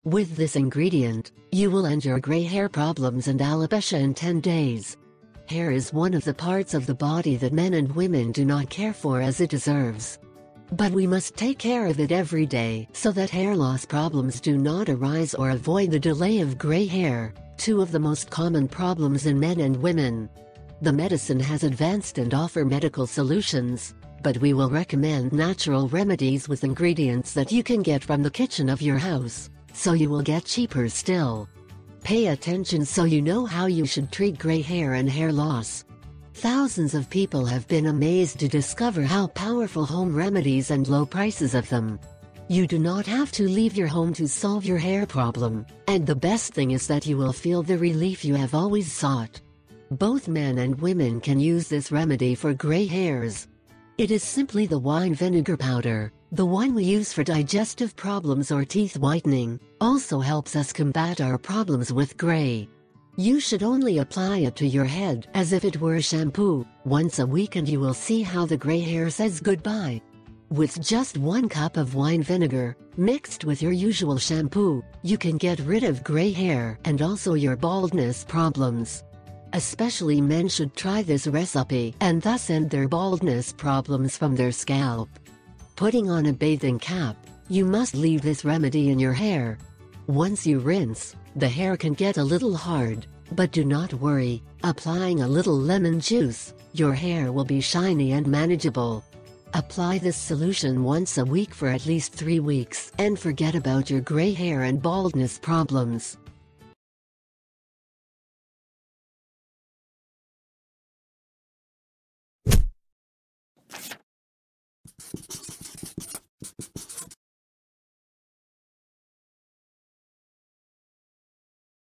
With this ingredient, you will end your gray hair problems and alopecia in 10 days. Hair is one of the parts of the body that men and women do not care for as it deserves. But we must take care of it every day so that hair loss problems do not arise or avoid the delay of gray hair, two of the most common problems in men and women. The medicine has advanced and offer medical solutions, but we will recommend natural remedies with ingredients that you can get from the kitchen of your house, so you will get cheaper still. Pay attention so you know how you should treat gray hair and hair loss. Thousands of people have been amazed to discover how powerful home remedies and low prices of them. You do not have to leave your home to solve your hair problem, and the best thing is that you will feel the relief you have always sought. Both men and women can use this remedy for gray hairs. It is simply the wine vinegar powder, the one we use for digestive problems or teeth whitening, also helps us combat our problems with gray. You should only apply it to your head as if it were a shampoo, once a week, and you will see how the gray hair says goodbye. With just 1 cup of wine vinegar, mixed with your usual shampoo, you can get rid of gray hair and also your baldness problems. Especially men should try this recipe and thus end their baldness problems from their scalp. Putting on a bathing cap, you must leave this remedy in your hair. Once you rinse, the hair can get a little hard, but do not worry, applying a little lemon juice, your hair will be shiny and manageable. Apply this solution once a week for at least 3 weeks and forget about your gray hair and baldness problems.